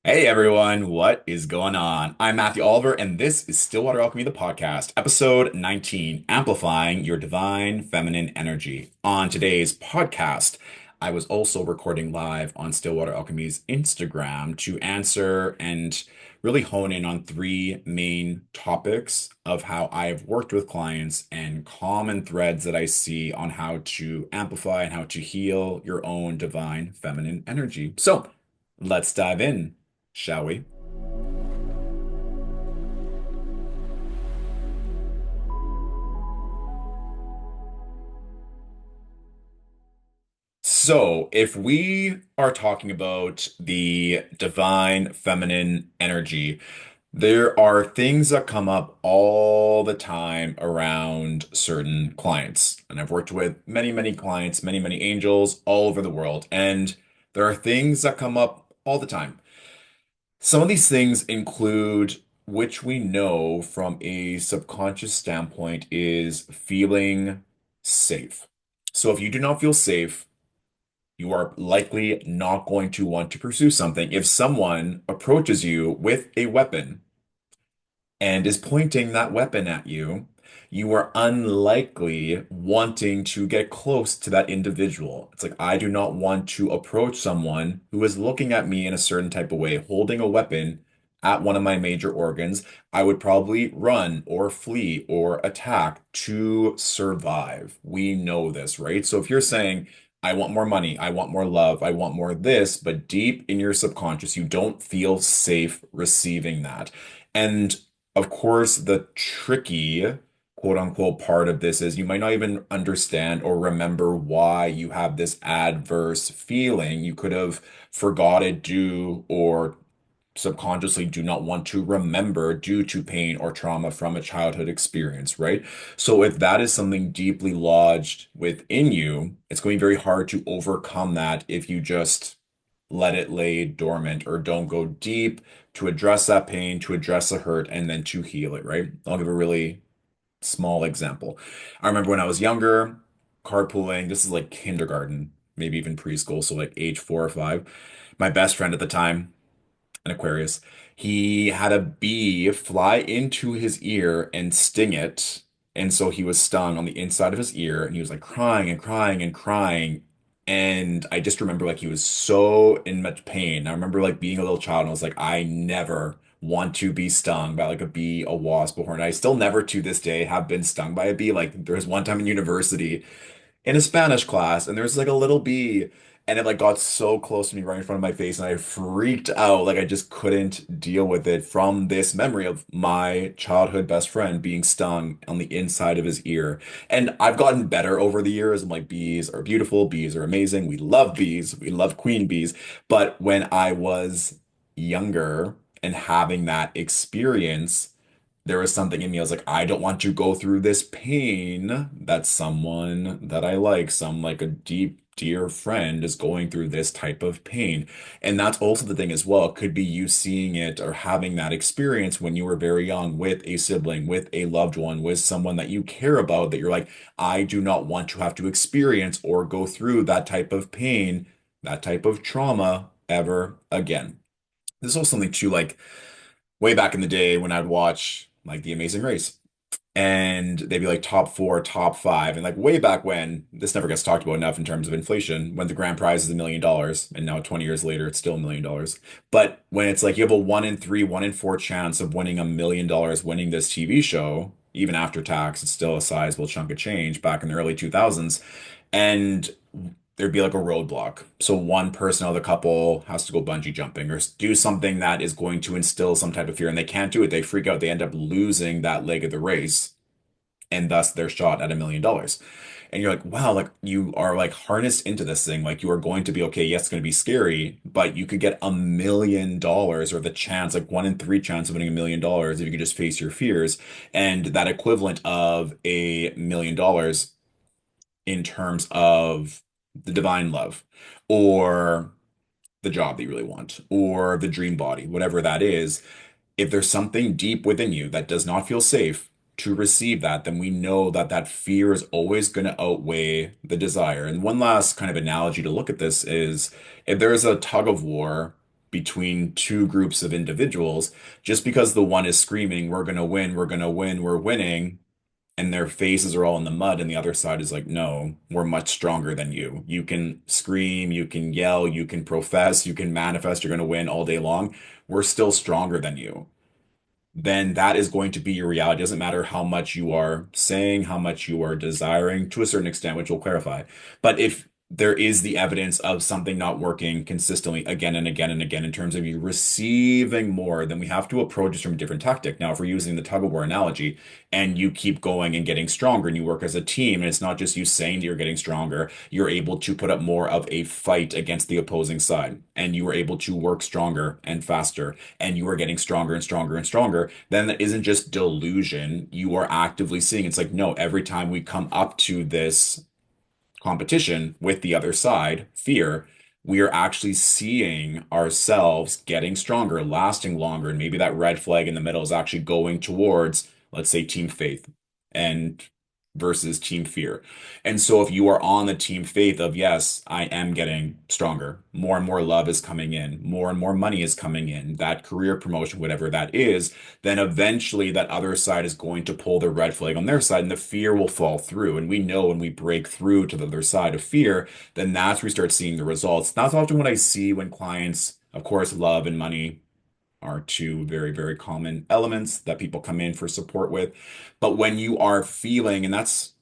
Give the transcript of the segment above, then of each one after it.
Hey everyone, what is going on? I'm Matthew Oliver, and this is Stillwater Alchemy, the podcast, episode 19, Amplifying Your Divine Feminine Energy. On today's podcast, I was also recording live on Stillwater Alchemy's Instagram to answer and really hone in on three main topics of how I've worked with clients and common threads that I see on how to amplify and how to heal your own divine feminine energy. So, let's dive in, shall we? So, if we are talking about the divine feminine energy, there are things that come up all the time around certain clients. And I've worked with many, many clients, many, many angels all over the world. And there are things that come up all the time. Some of these things include, which we know from a subconscious standpoint, is feeling safe. So if you do not feel safe, you are likely not going to want to pursue something. If someone approaches you with a weapon, and is pointing that weapon at you, you are unlikely wanting to get close to that individual. It's like, I do not want to approach someone who is looking at me in a certain type of way, holding a weapon at one of my major organs. I would probably run or flee or attack to survive. We know this, right? So if you're saying, I want more money, I want more love, I want more this, but deep in your subconscious, you don't feel safe receiving that. And of course, the tricky quote unquote part of this is you might not even understand or remember why you have this adverse feeling. You could have forgot it due or subconsciously do not want to remember due to pain or trauma from a childhood experience, right? So if that is something deeply lodged within you, it's going to be very hard to overcome that if you just let it lay dormant or don't go deep to address that pain, to address the hurt, and then to heal it, right? I'll give a really small example. I remember when I was younger, carpooling, this is like kindergarten, maybe even preschool, so like age 4 or 5. My best friend at the time, an Aquarius, he had a bee fly into his ear and sting it. And so he was stung on the inside of his ear and he was like crying and crying and crying. And I just remember like he was so in much pain. I remember like being a little child and I was like, I never want to be stung by like a bee, a wasp, a hornet. I still never to this day have been stung by a bee. Like there was one time in university in a Spanish class, and there's like a little bee, and it like got so close to me right in front of my face, and I freaked out. Like I just couldn't deal with it from this memory of my childhood best friend being stung on the inside of his ear. And I've gotten better over the years. I'm like, bees are beautiful, bees are amazing. We love bees, we love queen bees. But when I was younger and having that experience, there was something in me. I was like, I don't want to go through this pain that someone that I like, some like a deep, dear friend is going through this type of pain. And that's also the thing as well. It could be you seeing it or having that experience when you were very young with a sibling, with a loved one, with someone that you care about, that you're like, I do not want to have to experience or go through that type of pain, that type of trauma ever again. This is also something too, like way back in the day when I'd watch like The Amazing Race and they'd be like top four, top five. And like way back when, this never gets talked about enough in terms of inflation, when the grand prize is $1 million and now 20 years later, it's still $1 million. But when it's like you have a 1 in 3, 1 in 4 chance of winning $1 million winning this TV show, even after tax, it's still a sizable chunk of change back in the early 2000s. And there'd be like a roadblock. So one person of the couple has to go bungee jumping or do something that is going to instill some type of fear, and they can't do it. They freak out. They end up losing that leg of the race, and thus they're shot at $1 million. And you're like, wow, like you are like harnessed into this thing. Like you are going to be okay. Yes, it's going to be scary, but you could get $1 million or the chance, like 1 in 3 chance of winning $1 million if you could just face your fears. And that equivalent of $1 million in terms of the divine love or the job that you really want or the dream body, whatever that is, if there's something deep within you that does not feel safe to receive that, then we know that that fear is always going to outweigh the desire. And one last kind of analogy to look at this is if there is a tug of war between two groups of individuals. Just because the one is screaming, we're gonna win, we're gonna win, we're winning, and their faces are all in the mud, and the other side is like, no, we're much stronger than you. You can scream, you can yell, you can profess, you can manifest, you're gonna win all day long. We're still stronger than you. Then that is going to be your reality. It doesn't matter how much you are saying, how much you are desiring to a certain extent, which we'll clarify. But if there is the evidence of something not working consistently again and again and again in terms of you receiving more, then we have to approach this from a different tactic. Now, if we're using the tug of war analogy and you keep going and getting stronger and you work as a team, and it's not just you saying that you're getting stronger, you're able to put up more of a fight against the opposing side, and you are able to work stronger and faster, and you are getting stronger and stronger and stronger, then that isn't just delusion. You are actively seeing it's like, no, every time we come up to this competition with the other side, fear, we are actually seeing ourselves getting stronger, lasting longer. And maybe that red flag in the middle is actually going towards, let's say, team faith and versus team fear. And so if you are on the team faith of, yes, I am getting stronger, more and more love is coming in, more and more money is coming in, that career promotion, whatever that is, then eventually that other side is going to pull the red flag on their side and the fear will fall through. And we know when we break through to the other side of fear, then that's where we start seeing the results. That's often what I see when clients, of course, love and money are two very, very common elements that people come in for support with. But when you are feeling, and that's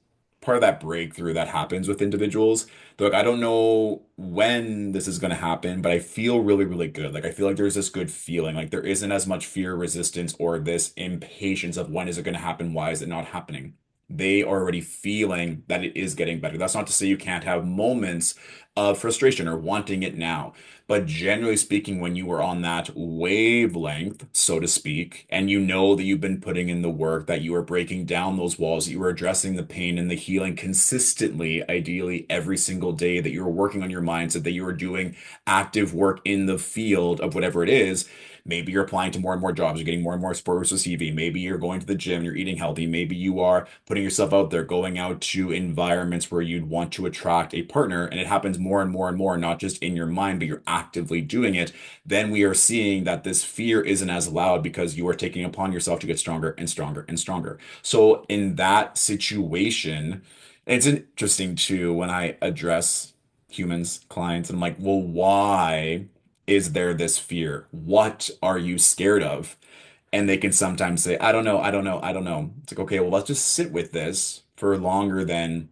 part of that breakthrough that happens with individuals, they're like, I don't know when this is going to happen, but I feel really, really good. Like, I feel like there's this good feeling. Like, there isn't as much fear resistance or this impatience of when is it going to happen? Why is it not happening? They are already feeling that it is getting better. That's not to say you can't have moments of frustration or wanting it now. But generally speaking, when you are on that wavelength, so to speak, and you know that you've been putting in the work, that you are breaking down those walls, that you are addressing the pain and the healing consistently, ideally every single day, that you're working on your mindset, that you are doing active work in the field of whatever it is. Maybe you're applying to more and more jobs, you're getting more and more exposure to CV. Maybe you're going to the gym, you're eating healthy. Maybe you are putting yourself out there, going out to environments where you'd want to attract a partner. And it happens more and more and more, not just in your mind, but you're actively doing it. Then we are seeing that this fear isn't as loud because you are taking upon yourself to get stronger and stronger and stronger. So in that situation, it's interesting too when I address humans, clients, and I'm like, well, why is there this fear? What are you scared of? And they can sometimes say, I don't know, I don't know, I don't know. It's like, okay, well, let's just sit with this for longer than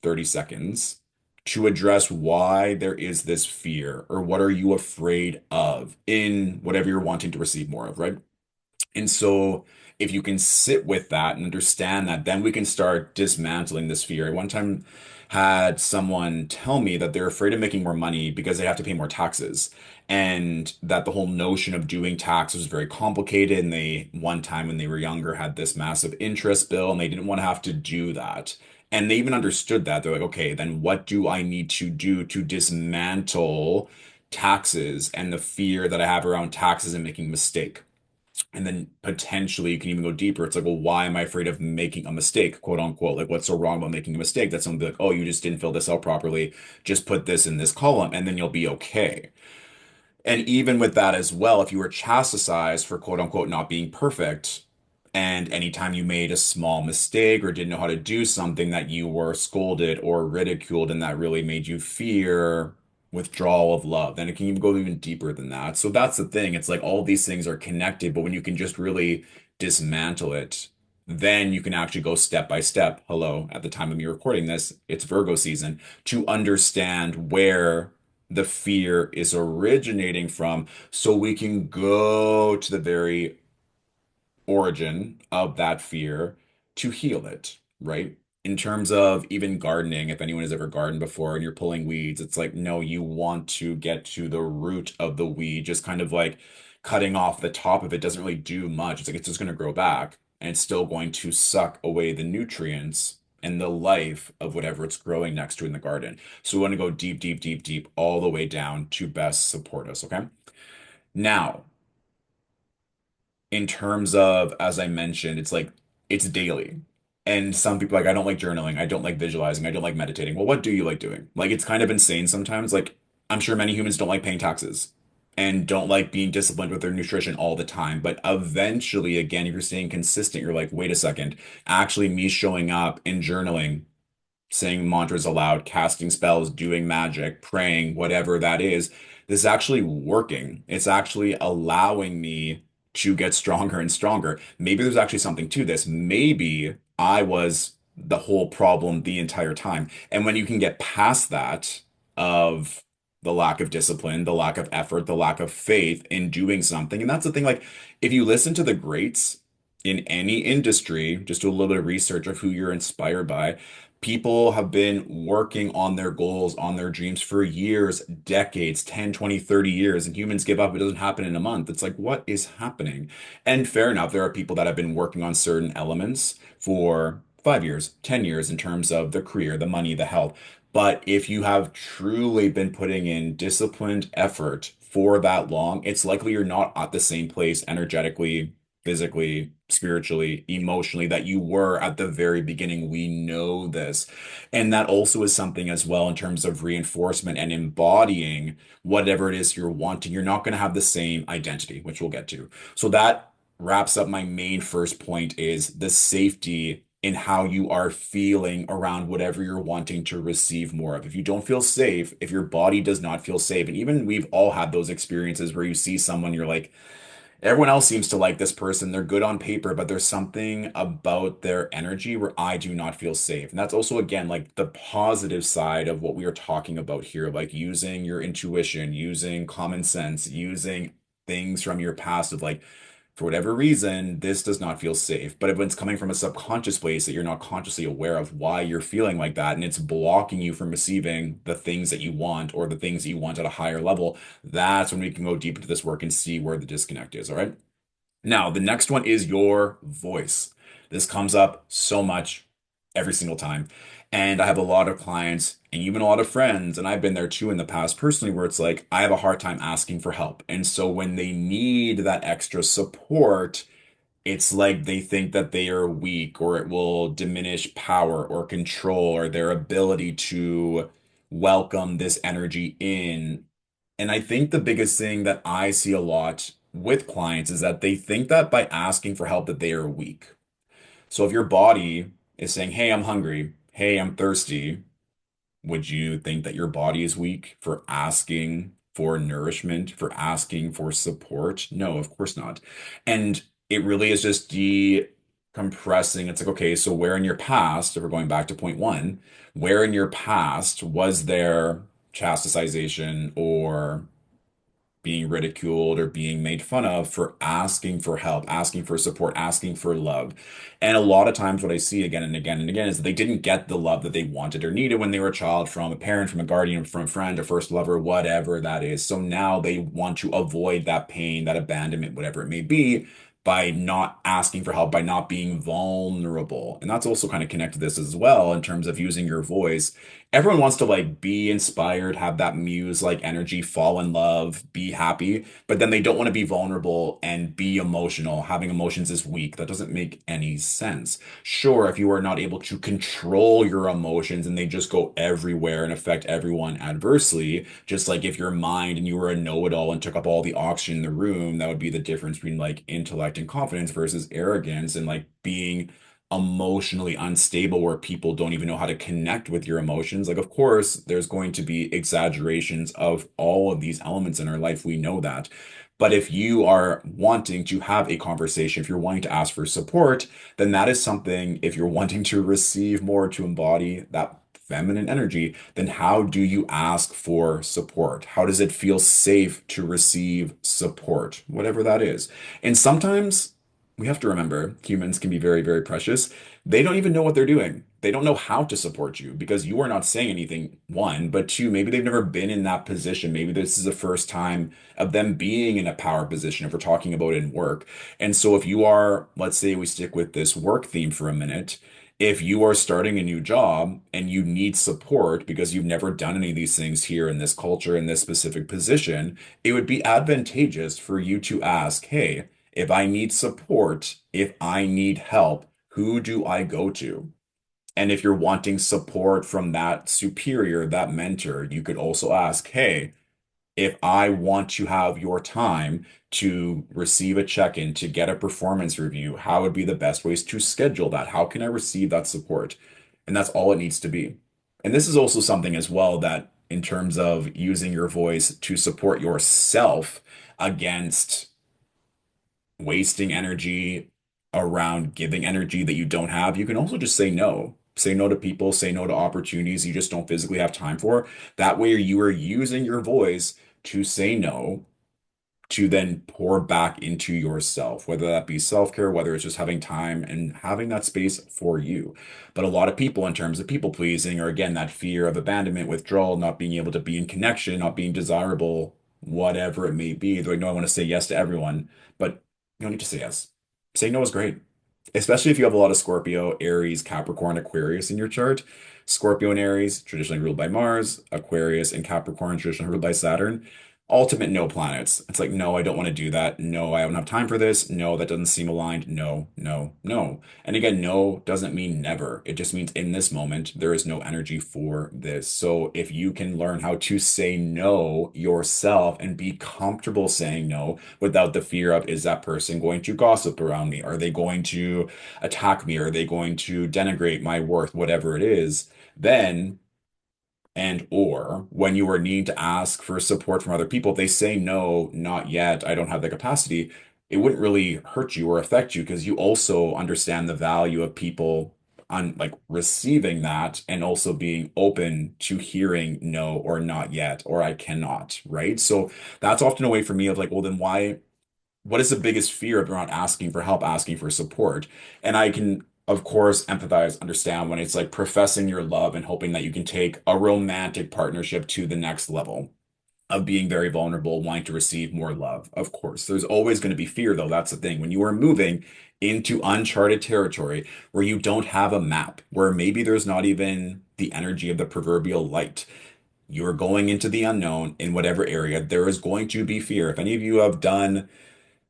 30 seconds to address why there is this fear or what are you afraid of in whatever you're wanting to receive more of, right? And so if you can sit with that and understand that, then we can start dismantling this fear. I one time had someone tell me that they're afraid of making more money because they have to pay more taxes. And that the whole notion of doing taxes was very complicated. And they, one time when they were younger, had this massive interest bill and they didn't want to have to do that. And they even understood that. They're like, okay, then what do I need to do to dismantle taxes and the fear that I have around taxes and making a mistake? And then potentially you can even go deeper. It's like, well, why am I afraid of making a mistake, quote unquote? Like, what's so wrong about making a mistake? That someone be like, oh, you just didn't fill this out properly. Just put this in this column, and then you'll be okay. And even with that as well, if you were chastised for quote unquote not being perfect, and anytime you made a small mistake or didn't know how to do something, that you were scolded or ridiculed, and that really made you fear withdrawal of love, then it can even go even deeper than that. So that's the thing. It's like all these things are connected, but when you can just really dismantle it, then you can actually go step by step. Hello, at the time of me recording this, it's Virgo season, to understand where the fear is originating from so we can go to the very origin of that fear to heal it, right? In terms of even gardening, if anyone has ever gardened before and you're pulling weeds, it's like, no, you want to get to the root of the weed. Just kind of like cutting off the top of it doesn't really do much. It's like it's just going to grow back and it's still going to suck away the nutrients and the life of whatever it's growing next to in the garden. So we want to go deep, deep, deep, deep, all the way down to best support us, okay? Now, in terms of, as I mentioned, it's like it's daily. And some people are like, I don't like journaling, I don't like visualizing, I don't like meditating. Well, what do you like doing? Like it's kind of insane sometimes. Like I'm sure many humans don't like paying taxes. and don't like being disciplined with their nutrition all the time. But eventually, again, if you're staying consistent, you're like, wait a second, actually, me showing up and journaling, saying mantras aloud, casting spells, doing magic, praying, whatever that is, this is actually working. It's actually allowing me to get stronger and stronger. Maybe there's actually something to this. Maybe I was the whole problem the entire time. And when you can get past that of the lack of discipline, the lack of effort, the lack of faith in doing something, and that's the thing, like if you listen to the greats in any industry, just do a little bit of research of who you're inspired by. People have been working on their goals, on their dreams for years, decades, 10, 20, 30 years, and humans give up. It doesn't happen in a month. It's like, what is happening? And fair enough, there are people that have been working on certain elements for 5 years, 10 years in terms of the career, the money, the health. But if you have truly been putting in disciplined effort for that long, it's likely you're not at the same place energetically, physically, spiritually, emotionally that you were at the very beginning. We know this. And that also is something as well in terms of reinforcement and embodying whatever it is you're wanting. You're not going to have the same identity, which we'll get to. So that wraps up my main first point is the safety in how you are feeling around whatever you're wanting to receive more of. If you don't feel safe, if your body does not feel safe, and even we've all had those experiences where you see someone, you're like, everyone else seems to like this person. They're good on paper, but there's something about their energy where I do not feel safe. And that's also, again, like the positive side of what we are talking about here, like using your intuition, using common sense, using things from your past of like, for whatever reason, this does not feel safe. But if it's coming from a subconscious place that you're not consciously aware of why you're feeling like that, and it's blocking you from receiving the things that you want or the things that you want at a higher level, that's when we can go deep into this work and see where the disconnect is. All right. Now, the next one is your voice. This comes up so much every single time. And I have a lot of clients and even a lot of friends, and I've been there too in the past personally, where it's like I have a hard time asking for help. And so when they need that extra support, it's like they think that they are weak or it will diminish power or control or their ability to welcome this energy in. And I think the biggest thing that I see a lot with clients is that they think that by asking for help that they are weak. So if your body is saying, "Hey, I'm hungry. Hey, I'm thirsty," would you think that your body is weak for asking for nourishment, for asking for support? No, of course not. And it really is just decompressing. It's like, okay, so where in your past, if we're going back to point one, where in your past was there chastisization or being ridiculed or being made fun of for asking for help, asking for support, asking for love. And a lot of times, what I see again and again and again is that they didn't get the love that they wanted or needed when they were a child from a parent, from a guardian, from a friend, a first lover, whatever that is. So now they want to avoid that pain, that abandonment, whatever it may be, by not asking for help, by not being vulnerable. And that's also kind of connected to this as well in terms of using your voice. Everyone wants to like be inspired, have that muse like energy, fall in love, be happy, but then they don't want to be vulnerable and be emotional. Having emotions is weak. That doesn't make any sense. Sure, if you are not able to control your emotions and they just go everywhere and affect everyone adversely, just like if your mind and you were a know-it-all and took up all the oxygen in the room, that would be the difference between like intellect and confidence versus arrogance and like being emotionally unstable where people don't even know how to connect with your emotions. Like, of course, there's going to be exaggerations of all of these elements in our life. We know that. But if you are wanting to have a conversation, if you're wanting to ask for support, then that is something, if you're wanting to receive more, to embody that feminine energy, then how do you ask for support? How does it feel safe to receive support, whatever that is? And sometimes we have to remember humans can be very, very precious. They don't even know what they're doing. They don't know how to support you because you are not saying anything, one, but two, maybe they've never been in that position. Maybe this is the first time of them being in a power position if we're talking about in work. And so if you are, let's say we stick with this work theme for a minute, if you are starting a new job and you need support because you've never done any of these things here in this culture, in this specific position, it would be advantageous for you to ask, hey, if I need support, if I need help, who do I go to? And if you're wanting support from that superior, that mentor, you could also ask, hey, If I want to have your time to receive a check-in, to get a performance review, how would be the best ways to schedule that? How can I receive that support? And that's all it needs to be. And this is also something as well that in terms of using your voice to support yourself against wasting energy around giving energy that you don't have, you can also just say no. Say no to people, say no to opportunities you just don't physically have time for. That way, you are using your voice to say no to then pour back into yourself, whether that be self-care, whether it's just having time and having that space for you. But a lot of people, in terms of people pleasing, or again, that fear of abandonment, withdrawal, not being able to be in connection, not being desirable, whatever it may be, they're like, no, I want to say yes to everyone, but you don't need to say yes. Saying no is great, especially if you have a lot of Scorpio, Aries, Capricorn, Aquarius in your chart. Scorpio and Aries, traditionally ruled by Mars, Aquarius and Capricorn, traditionally ruled by Saturn. Ultimate no planets. It's like, no, I don't want to do that. No, I don't have time for this. No, that doesn't seem aligned. No, no, no. And again, no doesn't mean never. It just means in this moment, there is no energy for this. So if you can learn how to say no yourself and be comfortable saying no without the fear of, is that person going to gossip around me? Are they going to attack me? Are they going to denigrate my worth? Whatever it is, then and or when you are needing to ask for support from other people, if they say no, not yet, I don't have the capacity, it wouldn't really hurt you or affect you because you also understand the value of people on like receiving that and also being open to hearing no or not yet or I cannot, right? So that's often a way for me of like, well, then why? What is the biggest fear of not asking for help, asking for support? And I can, of course, empathize, understand when it's like professing your love and hoping that you can take a romantic partnership to the next level of being very vulnerable, wanting to receive more love. Of course, there's always going to be fear, though. That's the thing. When you are moving into uncharted territory where you don't have a map, where maybe there's not even the energy of the proverbial light, you're going into the unknown in whatever area, there is going to be fear. If any of you have done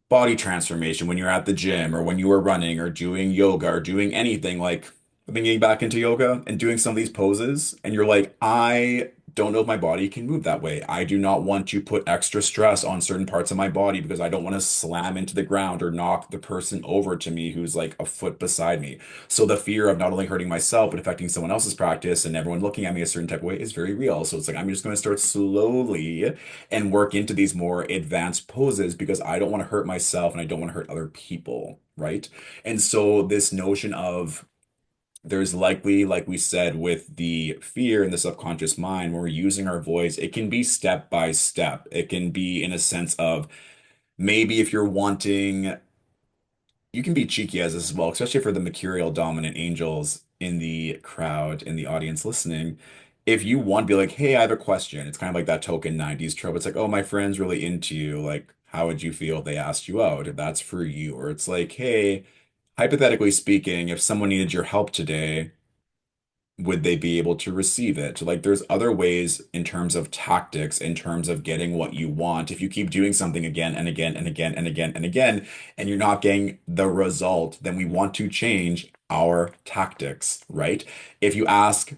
body transformation when you're at the gym or when you are running or doing yoga or doing anything like I've been getting back into yoga and doing some of these poses and you're like, I don't know if my body can move that way. I do not want to put extra stress on certain parts of my body because I don't want to slam into the ground or knock the person over to me who's like a foot beside me. So the fear of not only hurting myself but affecting someone else's practice and everyone looking at me a certain type of way is very real. So it's like I'm just going to start slowly and work into these more advanced poses because I don't want to hurt myself and I don't want to hurt other people, right? And so this notion of there's likely, like we said, with the fear in the subconscious mind, when we're using our voice, it can be step by step. It can be in a sense of maybe if you're wanting you can be cheeky as well, especially for the mercurial dominant angels in the crowd, in the audience listening. If you want to be like, hey, I have a question, it's kind of like that token 90s trope. It's like, oh, my friend's really into you. Like, how would you feel if they asked you out? If that's for you. Or it's like, hey, hypothetically speaking, if someone needed your help today, would they be able to receive it? Like, there's other ways in terms of tactics, in terms of getting what you want. If you keep doing something again and again and again and again and again, and you're not getting the result, then we want to change our tactics, right? If you ask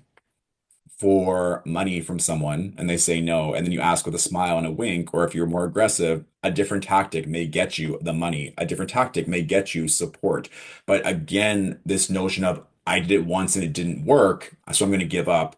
for money from someone and they say no, and then you ask with a smile and a wink, or if you're more aggressive, a different tactic may get you the money. A different tactic may get you support. But again, this notion of I did it once and it didn't work, so I'm going to give up.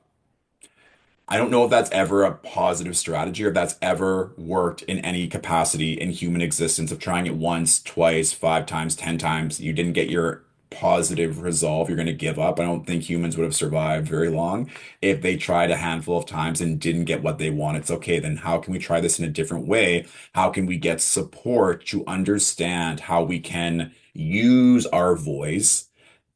I don't know if that's ever a positive strategy or if that's ever worked in any capacity in human existence of trying it once, twice, 5 times, 10 times. You didn't get your positive resolve. You're going to give up. I don't think humans would have survived very long if they tried a handful of times and didn't get what they want. It's okay. Then how can we try this in a different way? How can we get support to understand how we can use our voice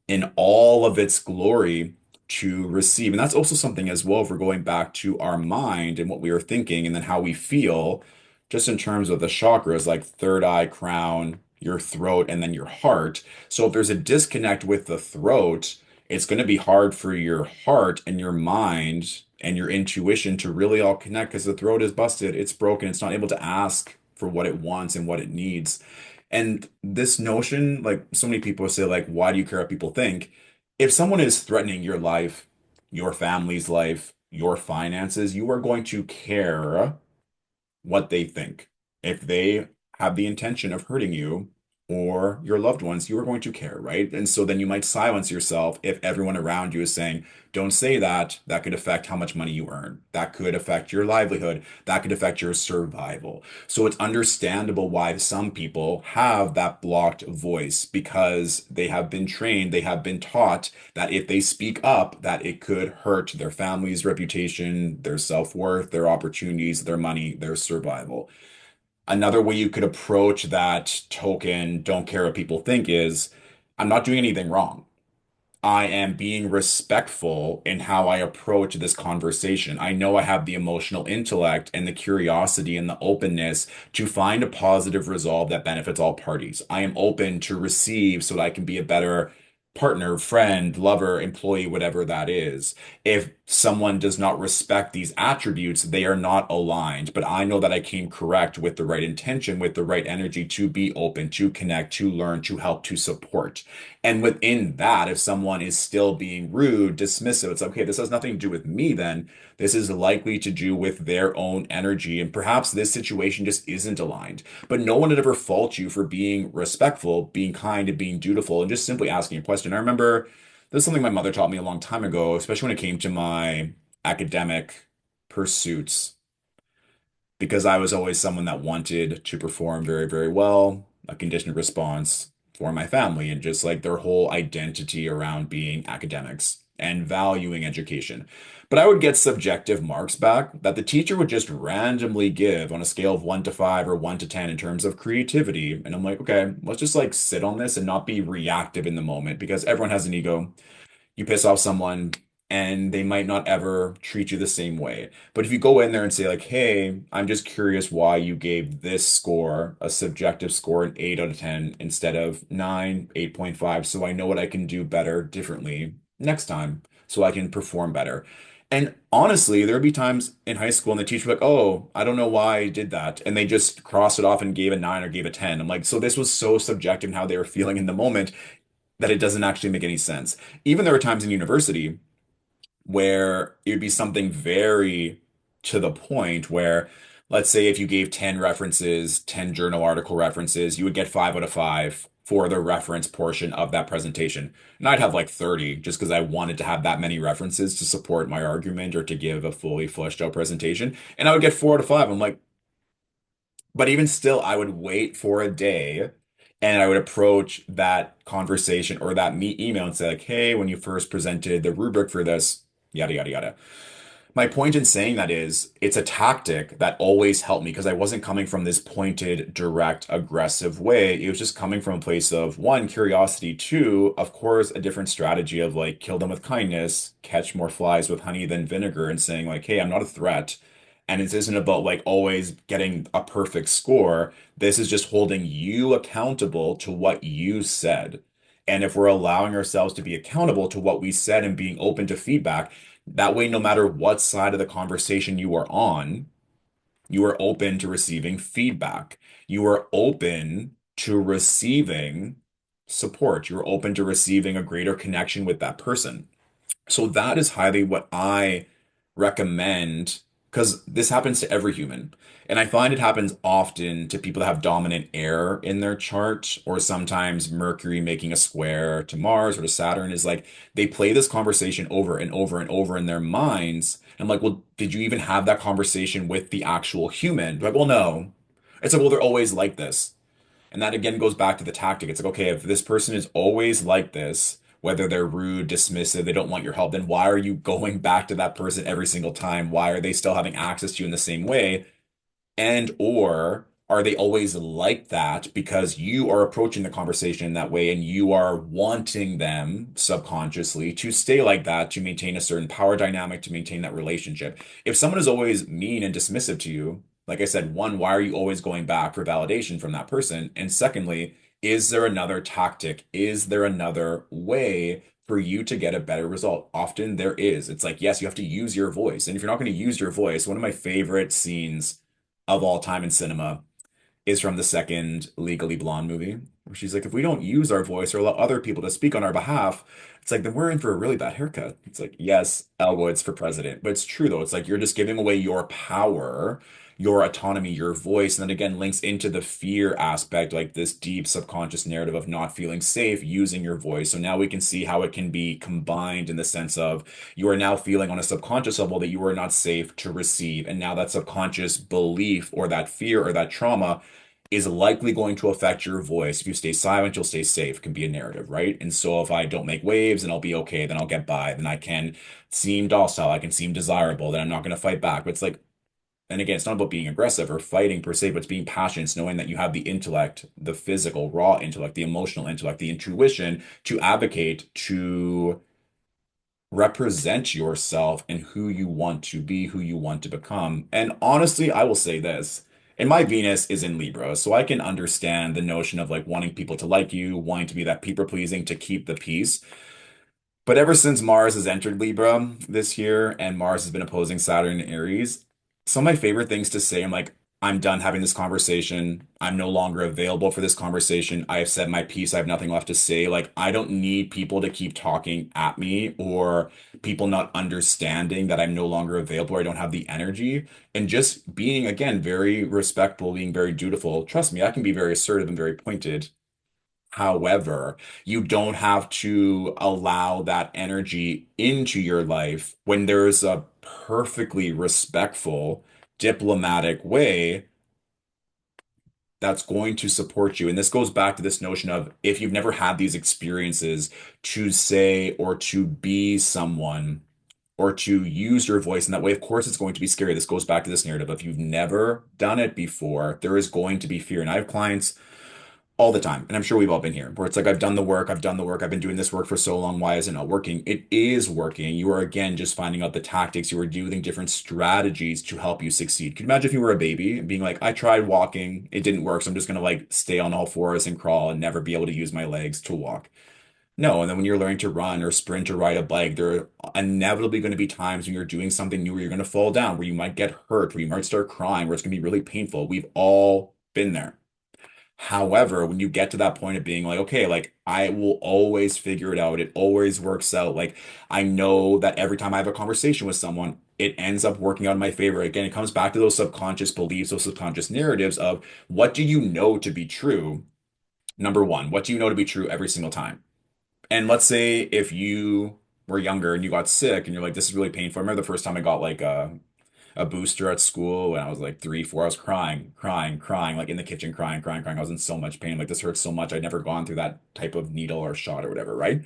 in all of its glory to receive. And that's also something as well, if we're going back to our mind and what we are thinking, and then how we feel, just in terms of the chakras, like third eye, crown, your throat, and then your heart. So if there's a disconnect with the throat, it's going to be hard for your heart and your mind and your intuition to really all connect because the throat is busted, it's broken, it's not able to ask for what it wants and what it needs. And this notion, like so many people say, like, why do you care what people think? If someone is threatening your life, your family's life, your finances, you are going to care what they think. If they have the intention of hurting you or your loved ones, you are going to care, right? And so then you might silence yourself if everyone around you is saying, don't say that. That could affect how much money you earn. That could affect your livelihood. That could affect your survival. So it's understandable why some people have that blocked voice because they have been trained, they have been taught that if they speak up, that it could hurt their family's reputation, their self-worth, their opportunities, their money, their survival. Another way you could approach that token, don't care what people think, is I'm not doing anything wrong. I am being respectful in how I approach this conversation. I know I have the emotional intellect and the curiosity and the openness to find a positive resolve that benefits all parties. I am open to receive so that I can be a better partner, friend, lover, employee, whatever that is. If someone does not respect these attributes, they are not aligned. But I know that I came correct with the right intention, with the right energy to be open, to connect, to learn, to help, to support. And within that, if someone is still being rude, dismissive, it's okay, this has nothing to do with me then. This is likely to do with their own energy. And perhaps this situation just isn't aligned. But no one would ever fault you for being respectful, being kind, and being dutiful, and just simply asking a question. I remember this is something my mother taught me a long time ago, especially when it came to my academic pursuits because I was always someone that wanted to perform very, very well, a conditioned response for my family, and just like their whole identity around being academics and valuing education. But I would get subjective marks back that the teacher would just randomly give on a scale of 1 to 5 or 1 to 10 in terms of creativity. And I'm like, okay, let's just like sit on this and not be reactive in the moment because everyone has an ego. You piss off someone and they might not ever treat you the same way. But if you go in there and say like, "Hey, I'm just curious why you gave this score a subjective score an 8 out of 10 instead of 9, 8.5, so I know what I can do better differently next time so I can perform better." And honestly, there would be times in high school and the teacher would be like, "Oh, I don't know why I did that." And they just crossed it off and gave a 9 or gave a 10. I'm like, so this was so subjective in how they were feeling in the moment that it doesn't actually make any sense. Even there were times in university where it would be something very to the point where, let's say, if you gave 10 references, 10 journal article references, you would get 5 out of 5 for the reference portion of that presentation. And I'd have like 30 just because I wanted to have that many references to support my argument or to give a fully fleshed out presentation. And I would get 4 out of 5. I'm like, but even still, I would wait for a day and I would approach that conversation or that meet email and say, like, hey, when you first presented the rubric for this, yada, yada, yada. My point in saying that is it's a tactic that always helped me because I wasn't coming from this pointed, direct, aggressive way. It was just coming from a place of one, curiosity, two, of course, a different strategy of like kill them with kindness, catch more flies with honey than vinegar, and saying like, hey, I'm not a threat. And it isn't about like always getting a perfect score. This is just holding you accountable to what you said. And if we're allowing ourselves to be accountable to what we said and being open to feedback, that way, no matter what side of the conversation you are on, you are open to receiving feedback. You are open to receiving support. You're open to receiving a greater connection with that person. So that is highly what I recommend because this happens to every human. And I find it happens often to people that have dominant air in their chart, or sometimes Mercury making a square to Mars or to Saturn is like they play this conversation over and over and over in their minds. And I'm like, well, did you even have that conversation with the actual human? They're like, well, no. It's like, well, they're always like this. And that again goes back to the tactic. It's like, okay, if this person is always like this, whether they're rude, dismissive, they don't want your help, then why are you going back to that person every single time? Why are they still having access to you in the same way? And or are they always like that because you are approaching the conversation in that way and you are wanting them subconsciously to stay like that to maintain a certain power dynamic, to maintain that relationship? If someone is always mean and dismissive to you, like I said, one, why are you always going back for validation from that person? And secondly, is there another tactic? Is there another way for you to get a better result? Often there is. It's like, yes, you have to use your voice. And if you're not going to use your voice, one of my favorite scenes of all time in cinema is from the second Legally Blonde movie, where she's like, if we don't use our voice or allow other people to speak on our behalf, it's like, then we're in for a really bad haircut. It's like, yes, Elwood's for president. But it's true, though. It's like you're just giving away your power your autonomy, your voice, and then again links into the fear aspect, like this deep subconscious narrative of not feeling safe using your voice. So now we can see how it can be combined in the sense of you are now feeling on a subconscious level that you are not safe to receive. And now that subconscious belief or that fear or that trauma is likely going to affect your voice. If you stay silent, you'll stay safe, can be a narrative, right? And so if I don't make waves, then I'll be okay, then I'll get by, then I can seem docile, I can seem desirable, then I'm not going to fight back. But it's like, and again, it's not about being aggressive or fighting per se, but it's being passionate. It's knowing that you have the intellect, the physical, raw intellect, the emotional intellect, the intuition to advocate, to represent yourself and who you want to be, who you want to become. And honestly, I will say this. And my Venus is in Libra, so I can understand the notion of like wanting people to like you, wanting to be that people pleasing to keep the peace. But ever since Mars has entered Libra this year and Mars has been opposing Saturn in Aries, some of my favorite things to say, I'm like, I'm done having this conversation. I'm no longer available for this conversation. I have said my piece. I have nothing left to say. Like, I don't need people to keep talking at me or people not understanding that I'm no longer available or I don't have the energy. And just being, again, very respectful, being very dutiful. Trust me, I can be very assertive and very pointed. However, you don't have to allow that energy into your life when there's a perfectly respectful, diplomatic way that's going to support you. And this goes back to this notion of if you've never had these experiences to say or to be someone or to use your voice in that way, of course, it's going to be scary. This goes back to this narrative. If you've never done it before, there is going to be fear. And I have clients all the time. And I'm sure we've all been here where it's like, I've done the work, I've done the work, I've been doing this work for so long. Why is it not working? It is working. You are again just finding out the tactics. You are doing different strategies to help you succeed. Could you imagine if you were a baby and being like, I tried walking, it didn't work, so I'm just gonna like stay on all fours and crawl and never be able to use my legs to walk. No, and then when you're learning to run or sprint or ride a bike, there are inevitably going to be times when you're doing something new where you're going to fall down, where you might get hurt, where you might start crying, where it's going to be really painful. We've all been there. However, when you get to that point of being like, okay, like I will always figure it out. It always works out. Like I know that every time I have a conversation with someone, it ends up working out in my favor. Again, it comes back to those subconscious beliefs, those subconscious narratives of what do you know to be true? Number one, what do you know to be true every single time? And let's say if you were younger and you got sick and you're like, this is really painful. I remember the first time I got like a booster at school when I was like 3, 4. I was crying, crying, crying, like in the kitchen, crying, crying, crying. I was in so much pain. Like this hurts so much. I'd never gone through that type of needle or shot or whatever, right?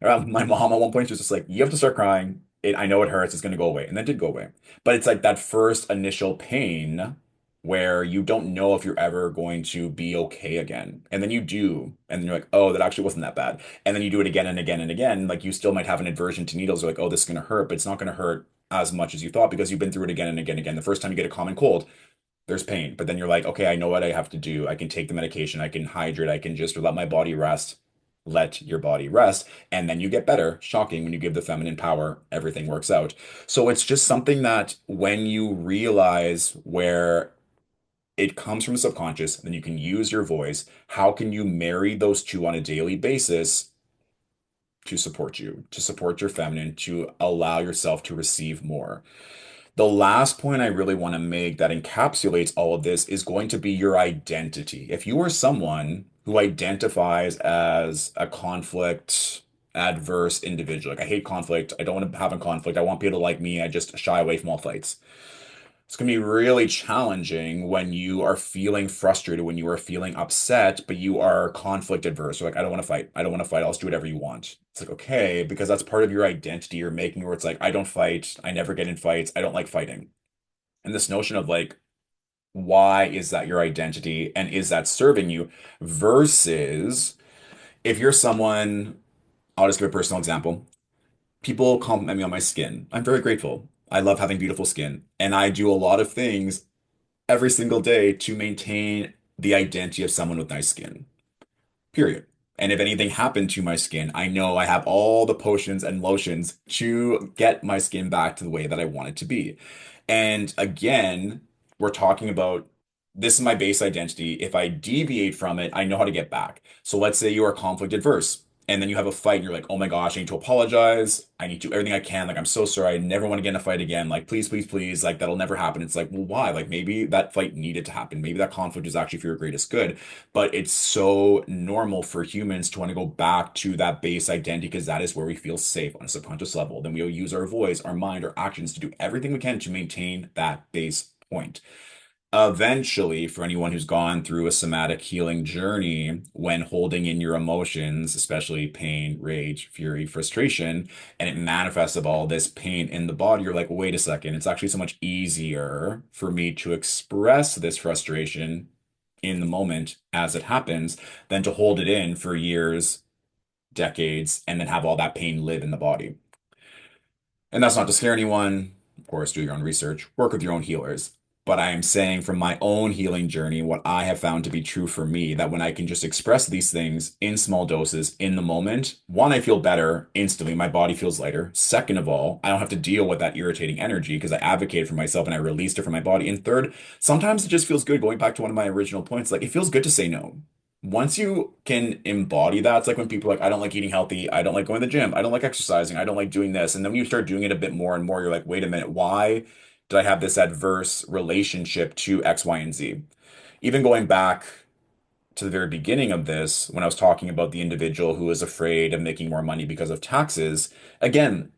My mom at one point she was just like, you have to start crying. I know it hurts. It's going to go away. And that did go away. But it's like that first initial pain where you don't know if you're ever going to be okay again. And then you do. And then you're like, oh, that actually wasn't that bad. And then you do it again and again and again. Like you still might have an aversion to needles. You're like, oh, this is going to hurt, but it's not going to hurt as much as you thought because you've been through it again and again and again. The first time you get a common cold, there's pain, but then you're like, okay, I know what I have to do. I can take the medication, I can hydrate, I can just let my body rest. Let your body rest, and then you get better. Shocking when you give the feminine power, everything works out. So it's just something that when you realize where it comes from the subconscious, then you can use your voice. How can you marry those two on a daily basis to support you, to support your feminine, to allow yourself to receive more? The last point I really want to make that encapsulates all of this is going to be your identity. If you are someone who identifies as a conflict adverse individual, like I hate conflict, I don't want to have a conflict, I want people to like me, I just shy away from all fights. It's going to be really challenging when you are feeling frustrated, when you are feeling upset, but you are conflict adverse. You're like, I don't want to fight. I don't want to fight. I'll just do whatever you want. It's like, okay, because that's part of your identity you're making where it's like, I don't fight. I never get in fights. I don't like fighting. And this notion of like, why is that your identity and is that serving you versus if you're someone, I'll just give a personal example. People compliment me on my skin. I'm very grateful. I love having beautiful skin. And I do a lot of things every single day to maintain the identity of someone with nice skin, period. And if anything happened to my skin, I know I have all the potions and lotions to get my skin back to the way that I want it to be. And again, we're talking about this is my base identity. If I deviate from it, I know how to get back. So let's say you are conflict adverse. And then you have a fight and you're like, oh my gosh, I need to apologize. I need to do everything I can. Like, I'm so sorry. I never want to get in a fight again. Like, please, please, please. Like, that'll never happen. It's like, well, why? Like, maybe that fight needed to happen. Maybe that conflict is actually for your greatest good. But it's so normal for humans to want to go back to that base identity because that is where we feel safe on a subconscious level. Then we'll use our voice, our mind, our actions to do everything we can to maintain that base point. Eventually, for anyone who's gone through a somatic healing journey, when holding in your emotions, especially pain, rage, fury, frustration, and it manifests of all this pain in the body, you're like, wait a second, it's actually so much easier for me to express this frustration in the moment as it happens than to hold it in for years, decades, and then have all that pain live in the body. And that's not to scare anyone. Of course, do your own research, work with your own healers. But I am saying from my own healing journey, what I have found to be true for me, that when I can just express these things in small doses in the moment, one, I feel better instantly. My body feels lighter. Second of all, I don't have to deal with that irritating energy because I advocated for myself and I released it from my body. And third, sometimes it just feels good. Going back to one of my original points, like it feels good to say no. Once you can embody that, it's like when people are like, I don't like eating healthy, I don't like going to the gym, I don't like exercising, I don't like doing this. And then when you start doing it a bit more and more, you're like, wait a minute, why did I have this adverse relationship to X, Y, and Z? Even going back to the very beginning of this, when I was talking about the individual who is afraid of making more money because of taxes, again,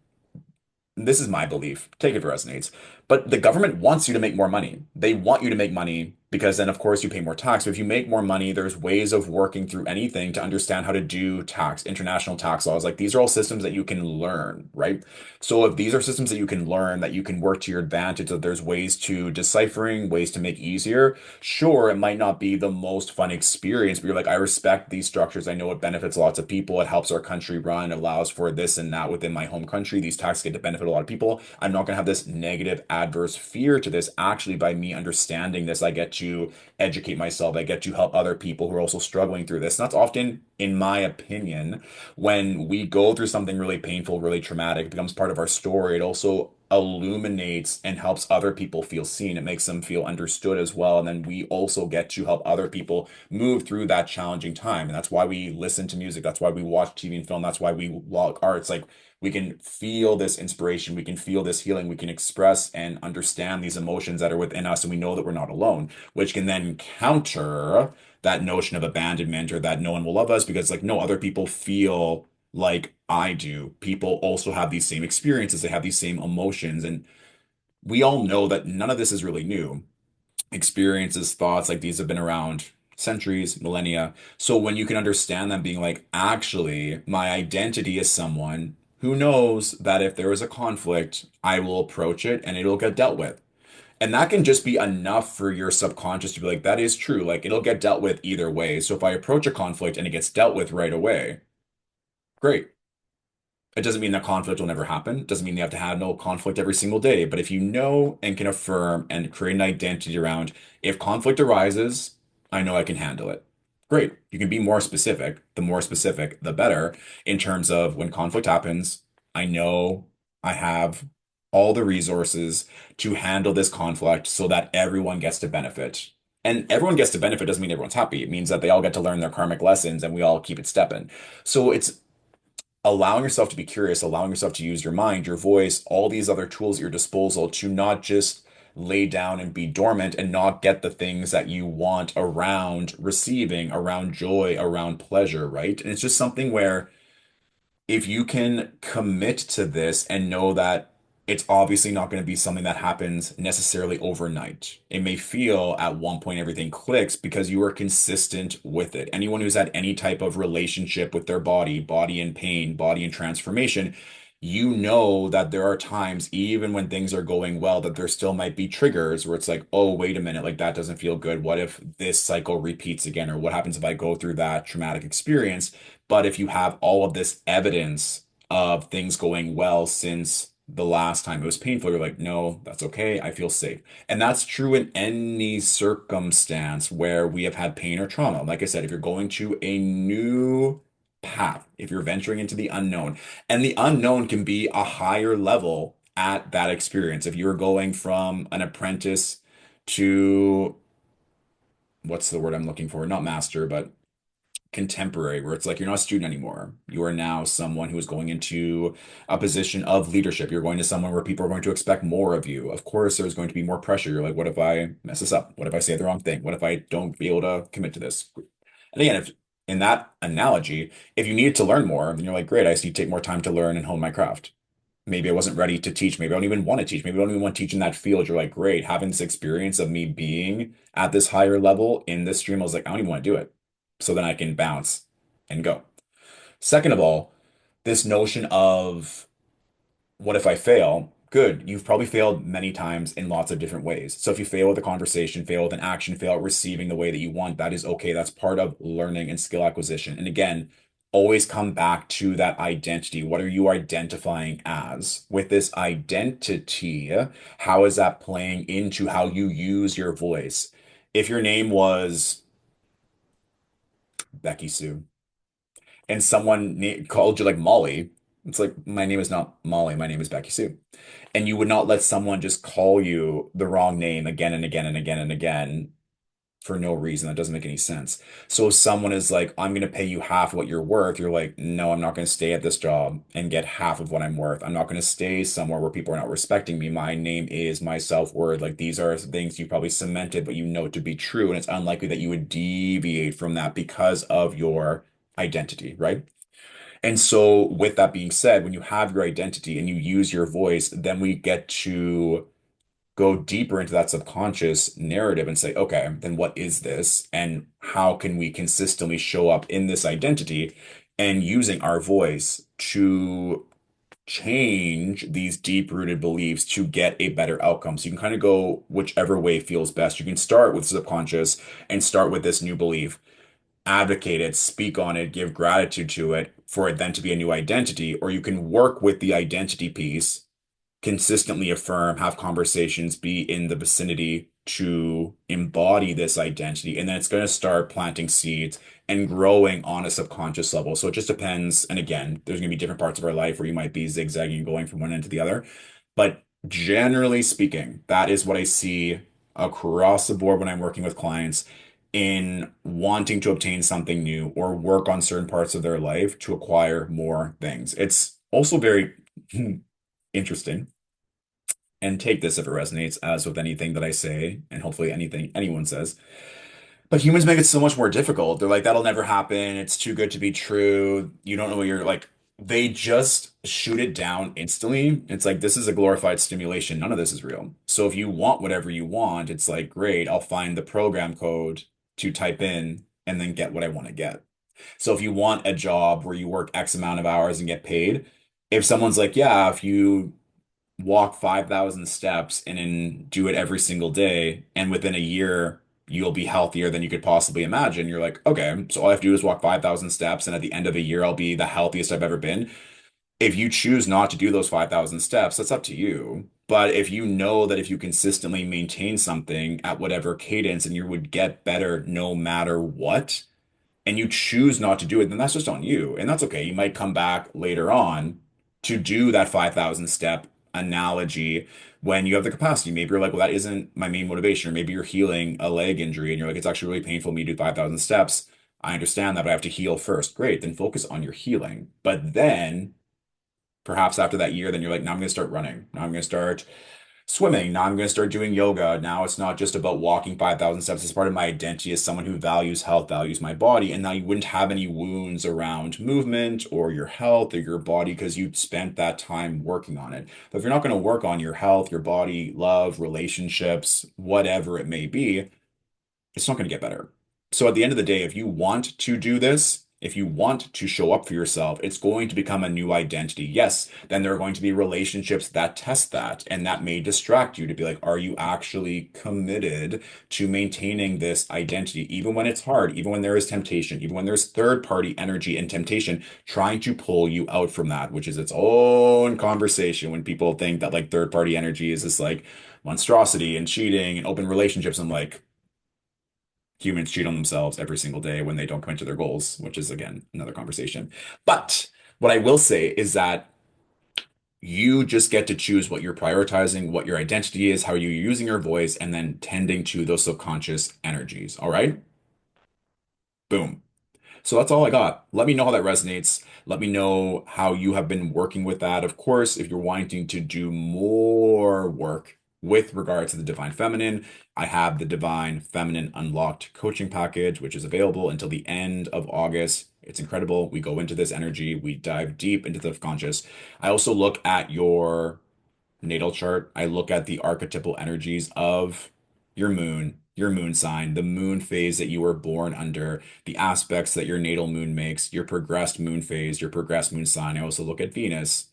this is my belief. Take it if it resonates. But the government wants you to make more money. They want you to make money because then, of course, you pay more tax. But if you make more money, there's ways of working through anything to understand how to do tax, international tax laws. Like these are all systems that you can learn, right? So if these are systems that you can learn, that you can work to your advantage, that there's ways to deciphering, ways to make easier. Sure, it might not be the most fun experience, but you're like, I respect these structures. I know it benefits lots of people. It helps our country run, allows for this and that within my home country. These taxes get to benefit a lot of people. I'm not going to have this negative, adverse fear to this. Actually, by me understanding this, I get to educate myself. I get to help other people who are also struggling through this. And that's often, in my opinion, when we go through something really painful, really traumatic, it becomes part of our story. It also illuminates and helps other people feel seen. It makes them feel understood as well. And then we also get to help other people move through that challenging time. And that's why we listen to music. That's why we watch TV and film. That's why we log arts. Like we can feel this inspiration. We can feel this healing. We can express and understand these emotions that are within us. And we know that we're not alone, which can then counter that notion of abandonment or that no one will love us because like no other people feel like I do. People also have these same experiences, they have these same emotions, and we all know that none of this is really new. Experiences, thoughts like these have been around centuries, millennia. So when you can understand them being like, actually, my identity is someone who knows that if there is a conflict, I will approach it and it'll get dealt with. And that can just be enough for your subconscious to be like, that is true. Like it'll get dealt with either way. So if I approach a conflict and it gets dealt with right away, great. It doesn't mean that conflict will never happen. It doesn't mean you have to have no conflict every single day. But if you know and can affirm and create an identity around, if conflict arises, I know I can handle it. Great. You can be more specific. The more specific, the better in terms of when conflict happens, I know I have all the resources to handle this conflict so that everyone gets to benefit. And everyone gets to benefit doesn't mean everyone's happy. It means that they all get to learn their karmic lessons and we all keep it stepping. So it's allowing yourself to be curious, allowing yourself to use your mind, your voice, all these other tools at your disposal to not just lay down and be dormant and not get the things that you want around receiving, around joy, around pleasure, right? And it's just something where if you can commit to this and know that it's obviously not going to be something that happens necessarily overnight. It may feel at one point everything clicks because you are consistent with it. Anyone who's had any type of relationship with their body, body in pain, body in transformation, you know that there are times, even when things are going well, that there still might be triggers where it's like, oh, wait a minute, like that doesn't feel good. What if this cycle repeats again? Or what happens if I go through that traumatic experience? But if you have all of this evidence of things going well since the last time it was painful, you're like, no, that's okay. I feel safe. And that's true in any circumstance where we have had pain or trauma. Like I said, if you're going to a new path, if you're venturing into the unknown, and the unknown can be a higher level at that experience. If you're going from an apprentice to what's the word I'm looking for? Not master, but contemporary, where it's like you're not a student anymore. You are now someone who is going into a position of leadership. You're going to someone where people are going to expect more of you. Of course, there's going to be more pressure. You're like, what if I mess this up? What if I say the wrong thing? What if I don't be able to commit to this? And again, if in that analogy, if you needed to learn more, then you're like, great, I just need to take more time to learn and hone my craft. Maybe I wasn't ready to teach. Maybe I don't even want to teach. Maybe I don't even want to teach in that field. You're like, great, having this experience of me being at this higher level in this stream, I was like, I don't even want to do it. So then I can bounce and go. Second of all, this notion of what if I fail? Good. You've probably failed many times in lots of different ways. So if you fail with a conversation, fail with an action, fail at receiving the way that you want, that is okay. That's part of learning and skill acquisition. And again, always come back to that identity. What are you identifying as? With this identity, how is that playing into how you use your voice? If your name was Becky Sue and someone called you like Molly, it's like, my name is not Molly, my name is Becky Sue. And you would not let someone just call you the wrong name again and again and again and again for no reason. That doesn't make any sense. So if someone is like, I'm going to pay you half what you're worth, you're like, no, I'm not going to stay at this job and get half of what I'm worth. I'm not going to stay somewhere where people are not respecting me. My name is my self-worth. Like these are things you probably cemented, but you know to be true. And it's unlikely that you would deviate from that because of your identity, right? And so, with that being said, when you have your identity and you use your voice, then we get to go deeper into that subconscious narrative and say, okay, then what is this? And how can we consistently show up in this identity and using our voice to change these deep-rooted beliefs to get a better outcome? So you can kind of go whichever way feels best. You can start with subconscious and start with this new belief, advocate it, speak on it, give gratitude to it for it then to be a new identity, or you can work with the identity piece, consistently affirm, have conversations, be in the vicinity to embody this identity, and then it's going to start planting seeds and growing on a subconscious level. So it just depends. And again, there's going to be different parts of our life where you might be zigzagging and going from one end to the other. But generally speaking, that is what I see across the board when I'm working with clients in wanting to obtain something new or work on certain parts of their life to acquire more things. It's also very interesting, and take this if it resonates, as with anything that I say, and hopefully anything anyone says. But humans make it so much more difficult. They're like, that'll never happen. It's too good to be true. You don't know what you're like. They just shoot it down instantly. It's like, this is a glorified stimulation. None of this is real. So if you want whatever you want, it's like, great, I'll find the program code to type in and then get what I want to get. So if you want a job where you work X amount of hours and get paid, if someone's like, yeah, if you walk 5,000 steps and then do it every single day, and within a year, you'll be healthier than you could possibly imagine. You're like, okay, so all I have to do is walk 5,000 steps, and at the end of a year, I'll be the healthiest I've ever been. If you choose not to do those 5,000 steps, that's up to you. But if you know that if you consistently maintain something at whatever cadence and you would get better no matter what, and you choose not to do it, then that's just on you. And that's okay. You might come back later on to do that 5,000 step analogy when you have the capacity. Maybe you're like, well, that isn't my main motivation. Or maybe you're healing a leg injury and you're like, it's actually really painful for me to do 5,000 steps. I understand that, but I have to heal first. Great. Then focus on your healing. But then perhaps after that year, then you're like, now I'm going to start running. Now I'm going to start swimming. Now I'm going to start doing yoga. Now it's not just about walking 5,000 steps. It's part of my identity as someone who values health, values my body. And now you wouldn't have any wounds around movement or your health or your body because you spent that time working on it. But if you're not going to work on your health, your body, love, relationships, whatever it may be, it's not going to get better. So at the end of the day, if you want to do this, if you want to show up for yourself, it's going to become a new identity. Yes, then there are going to be relationships that test that, and that may distract you to be like, are you actually committed to maintaining this identity, even when it's hard, even when there is temptation, even when there's third-party energy and temptation trying to pull you out from that, which is its own conversation when people think that like third-party energy is this like monstrosity and cheating and open relationships. I'm like, humans cheat on themselves every single day when they don't commit to their goals, which is again another conversation. But what I will say is that you just get to choose what you're prioritizing, what your identity is, how you're using your voice, and then tending to those subconscious energies. All right? Boom. So that's all I got. Let me know how that resonates. Let me know how you have been working with that. Of course, if you're wanting to do more work with regard to the Divine Feminine, I have the Divine Feminine Unlocked coaching package, which is available until the end of August. It's incredible. We go into this energy, we dive deep into the conscious. I also look at your natal chart. I look at the archetypal energies of your moon sign, the moon phase that you were born under, the aspects that your natal moon makes, your progressed moon phase, your progressed moon sign. I also look at Venus,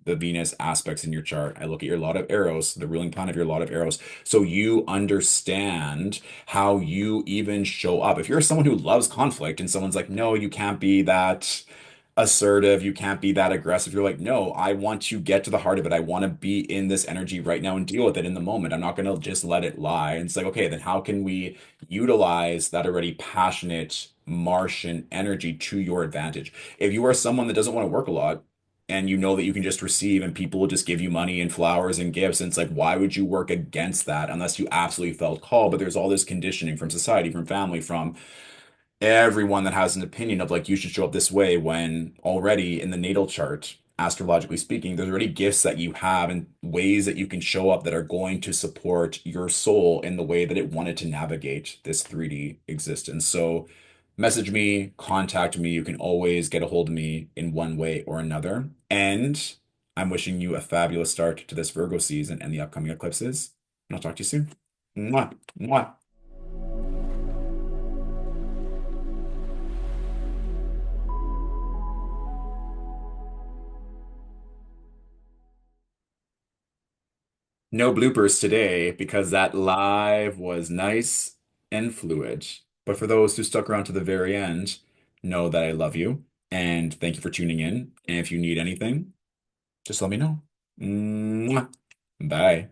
the Venus aspects in your chart. I look at your lot of arrows, the ruling planet of your lot of arrows. So you understand how you even show up. If you're someone who loves conflict and someone's like, no, you can't be that assertive, you can't be that aggressive. You're like, no, I want to get to the heart of it. I want to be in this energy right now and deal with it in the moment. I'm not going to just let it lie. And it's like, okay, then how can we utilize that already passionate Martian energy to your advantage? If you are someone that doesn't want to work a lot, and you know that you can just receive and people will just give you money and flowers and gifts. And it's like, why would you work against that unless you absolutely felt called? But there's all this conditioning from society, from family, from everyone that has an opinion of like, you should show up this way when already in the natal chart, astrologically speaking, there's already gifts that you have and ways that you can show up that are going to support your soul in the way that it wanted to navigate this 3D existence. So, message me, contact me. You can always get a hold of me in one way or another. And I'm wishing you a fabulous start to this Virgo season and the upcoming eclipses. And I'll talk to you soon. Mwah, mwah. No bloopers today because that live was nice and fluid. But for those who stuck around to the very end, know that I love you and thank you for tuning in. And if you need anything, just let me know. Mwah. Bye.